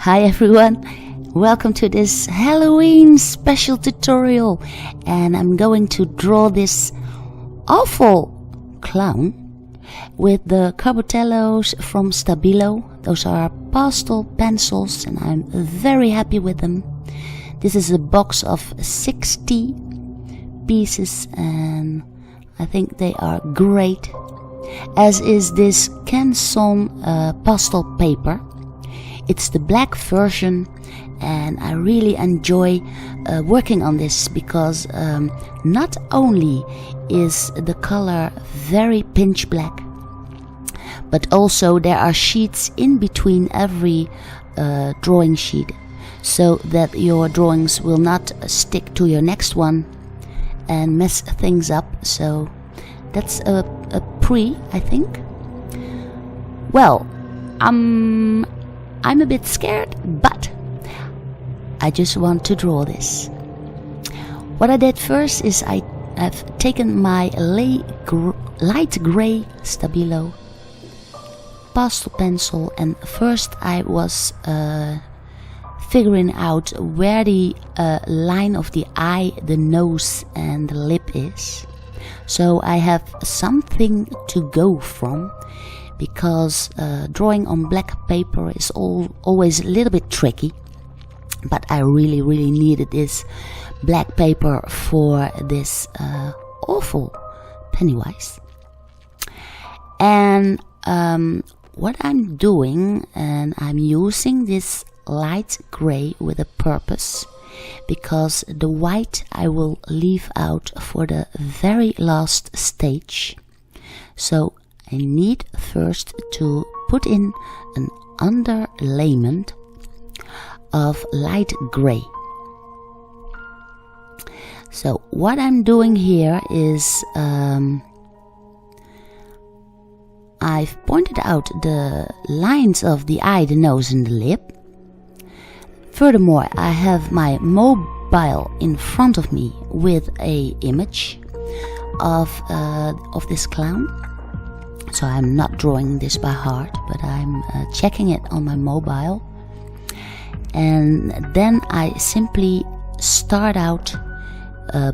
Hi everyone, welcome to this Halloween special tutorial, and I'm going to draw this awful clown with the Carbothellos from Stabilo. Those are pastel pencils and I'm very happy with them. This is a box of 60 pieces and I think they are great, as is this Canson pastel paper. It's the black version and I really enjoy working on this because not only is the color very pinch black, but also there are sheets in between every drawing sheet, so that your drawings will not stick to your next one and mess things up. So that's a I think. Well, I'm a bit scared, but I just want to draw this. What I did first is I've taken my light gray Stabilo pastel pencil, and first I was figuring out where the line of the eye, the nose and the lip is. So I have something to go from, because drawing on black paper is always a little bit tricky, but I really needed this black paper for this awful Pennywise. And what I'm doing, and I'm using this light gray with a purpose, because the white I will leave out for the very last stage. So I need first to put in an underlayment of light gray. So what I'm doing here is I've pointed out the lines of the eye, the nose and the lip. Furthermore, I have my mobile in front of me with a image of this clown. So I'm not drawing this by heart, but I'm checking it on my mobile. And then I simply start out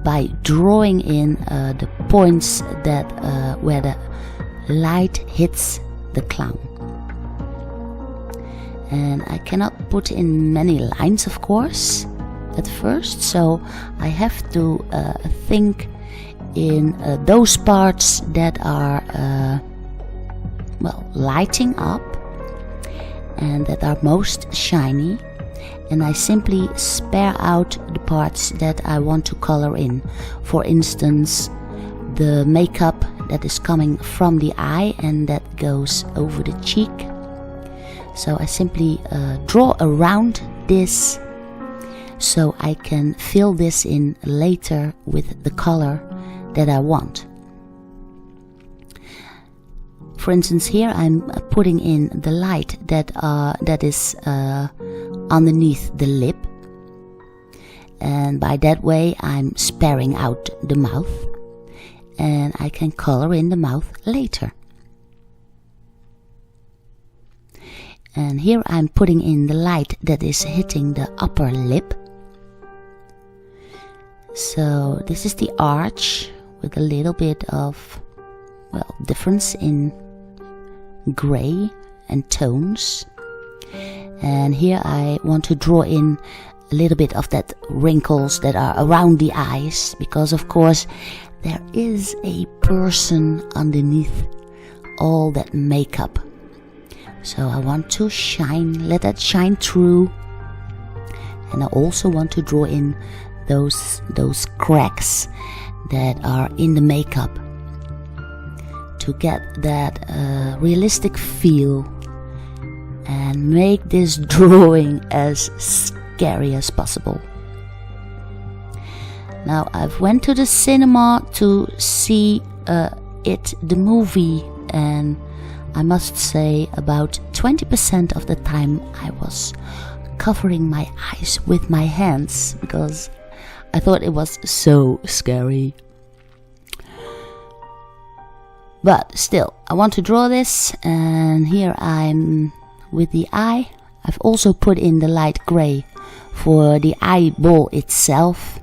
by drawing in the points that where the light hits the clown. And I cannot put in many lines, of course, at first, so I have to think in those parts that are lighting up and that are most shiny, and I simply spare out the parts that I want to color in. For instance, the makeup that is coming from the eye and that goes over the cheek. So I simply draw around this so I can fill this in later with the color that I want. For instance, here I'm putting in the light that is underneath the lip, and by that way I'm sparing out the mouth, and I can color in the mouth later. And here I'm putting in the light that is hitting the upper lip. So this is the arch with a little bit of difference in gray and tones. And here I want to draw in a little bit of that wrinkles that are around the eyes, because of course there is a person underneath all that makeup. So I want to let that shine through, and I also want to draw in those cracks that are in the makeup to get that realistic feel and make this drawing as scary as possible. Now I've went to the cinema to see the movie, and I must say about 20% of the time I was covering my eyes with my hands because I thought it was so scary. But still, I want to draw this, and here I'm with the eye. I've also put in the light gray for the eyeball itself.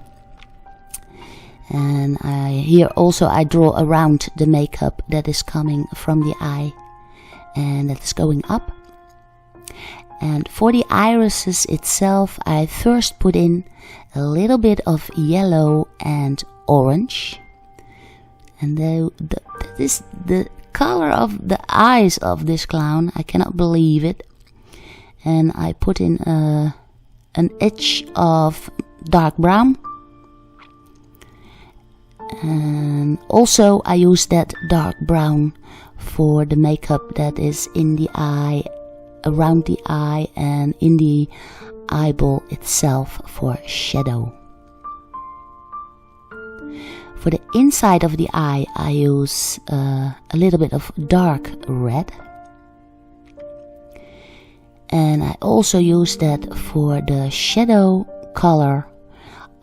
And here also I draw around the makeup that is coming from the eye and that is going up. And for the irises itself, I first put in a little bit of yellow and orange. And that is the color of the eyes of this clown. I cannot believe it. And I put in an edge of dark brown. And also I use that dark brown for the makeup that is in the eye, around the eye, and in the eyeball itself for shadow. For the inside of the eye I use a little bit of dark red. And I also use that for the shadow color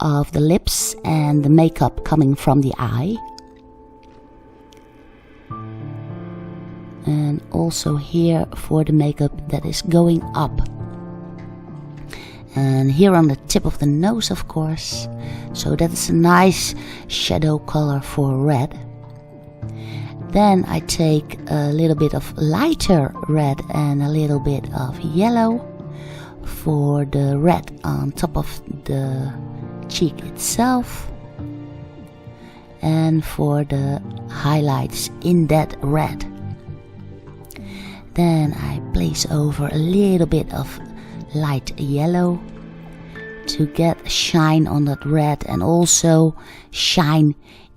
of the lips and the makeup coming from the eye. And also here for the makeup that is going up. And here on the tip of the nose, of course. So that's a nice shadow color for red. Then I take a little bit of lighter red and a little bit of yellow for the red on top of the cheek itself, and for the highlights in that red. Then I place over a little bit of light yellow to get shine on that red and also shine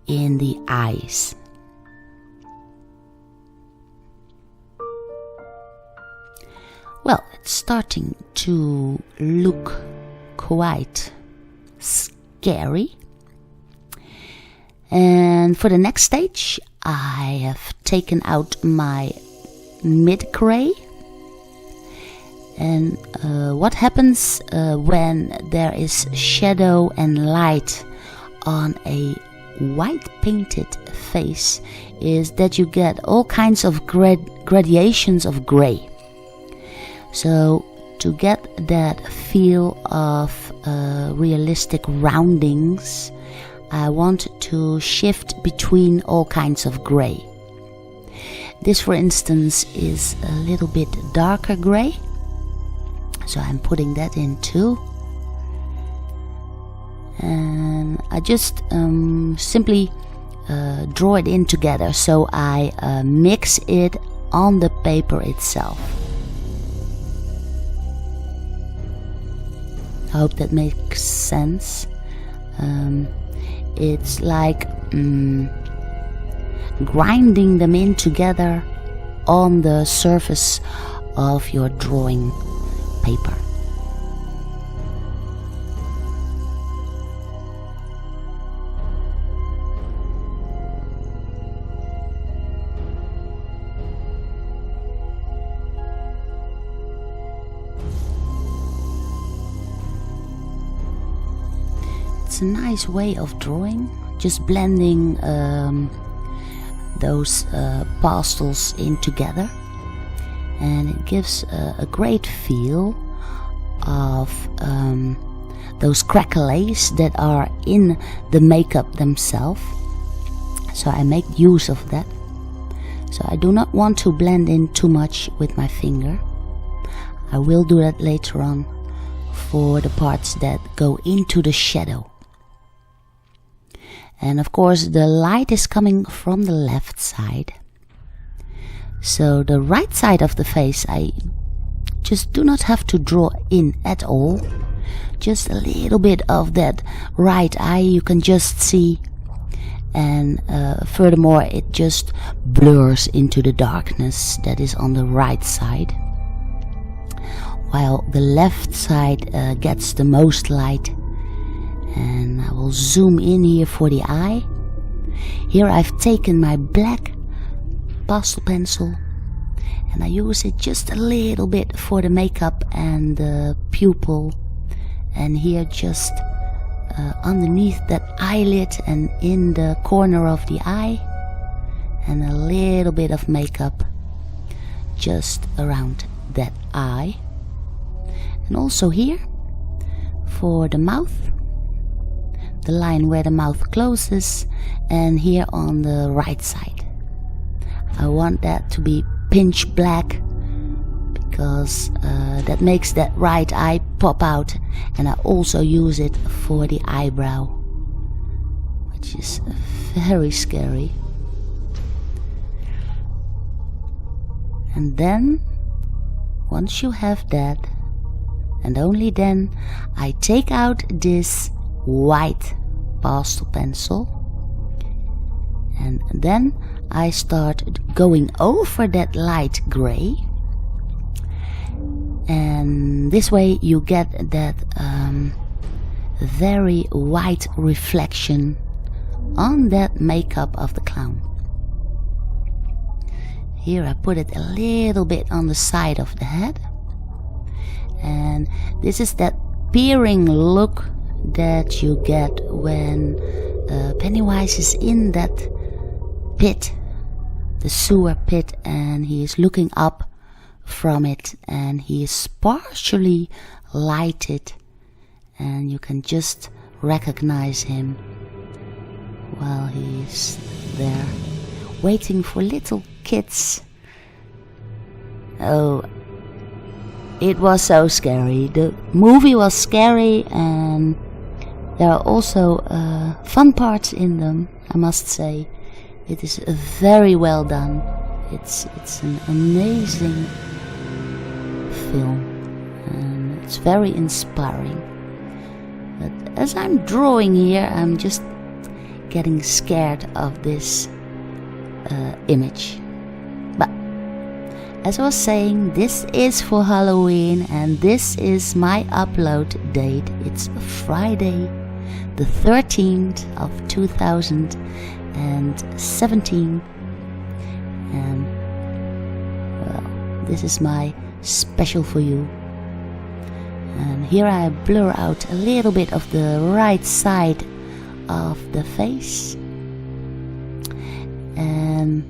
in the eyes. Well, it's starting to look quite scary. And for the next stage I have taken out my mid-gray. And what happens when there is shadow and light on a white painted face is that you get all kinds of gradations of gray. So to get that feel of realistic roundings, I want to shift between all kinds of gray. This, for instance, is a little bit darker gray, so I'm putting that in too. And I just simply draw it in together, so I mix it on the paper itself. I hope that makes sense. It's like grinding them in together on the surface of your drawing paper. It's a nice way of drawing, just blending those pastels in together, and it gives a great feel of those crackles that are in the makeup themselves. So I make use of that. So I do not want to blend in too much with my finger. I will do that later on for the parts that go into the shadow. And of course the light is coming from the left side. So the right side of the face I just do not have to draw in at all. Just a little bit of that right eye you can just see. And furthermore it just blurs into the darkness that is on the right side. While the left side gets the most light. And I will zoom in here for the eye. Here I've taken my black pastel pencil and I use it just a little bit for the makeup and the pupil, and here just underneath that eyelid and in the corner of the eye, and a little bit of makeup just around that eye. And also here for the mouth, the line where the mouth closes, and here on the right side. I want that to be pinch black because that makes that right eye pop out, and I also use it for the eyebrow, which is very scary. And then once you have that, and only then, I take out this white pastel pencil, and then I start going over that light gray, and this way you get that very white reflection on that makeup of the clown. Here I put it a little bit on the side of the head, and this is that peering look that you get when Pennywise is in that pit, the sewer pit, and he is looking up from it, and he is partially lighted, and you can just recognize him while he's there waiting for little kids. Oh, it was so scary. The movie was scary, and there are also fun parts in them, I must say. It is very well done. It's an amazing film, and it's very inspiring. But as I'm drawing here, I'm just getting scared of this image. But as I was saying, this is for Halloween, and this is my upload date. It's Friday the 13th of 2017, and well, this is my special for you. And here I blur out a little bit of the right side of the face, and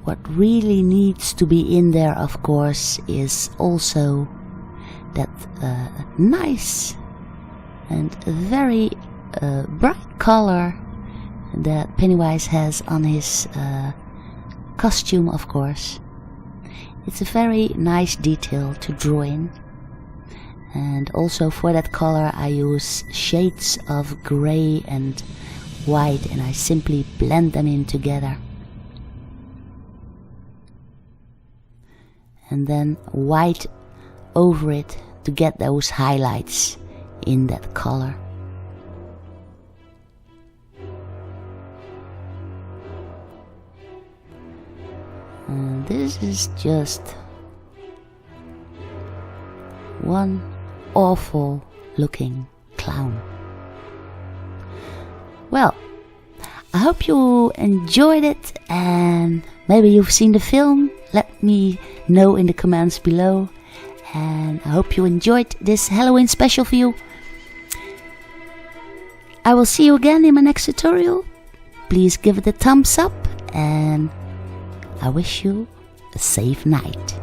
what really needs to be in there, of course, is also that nice and very bright color that Pennywise has on his costume, of course. It's a very nice detail to draw in. And also for that color I use shades of grey and white, and I simply blend them in together. And then white over it to get those highlights in that color. And this is just one awful looking clown. Well, I hope you enjoyed it, and maybe you've seen the film. Let me know in the comments below, and I hope you enjoyed this Halloween special for you. I will see you again in my next tutorial. Please give it a thumbs up, and I wish you a safe night.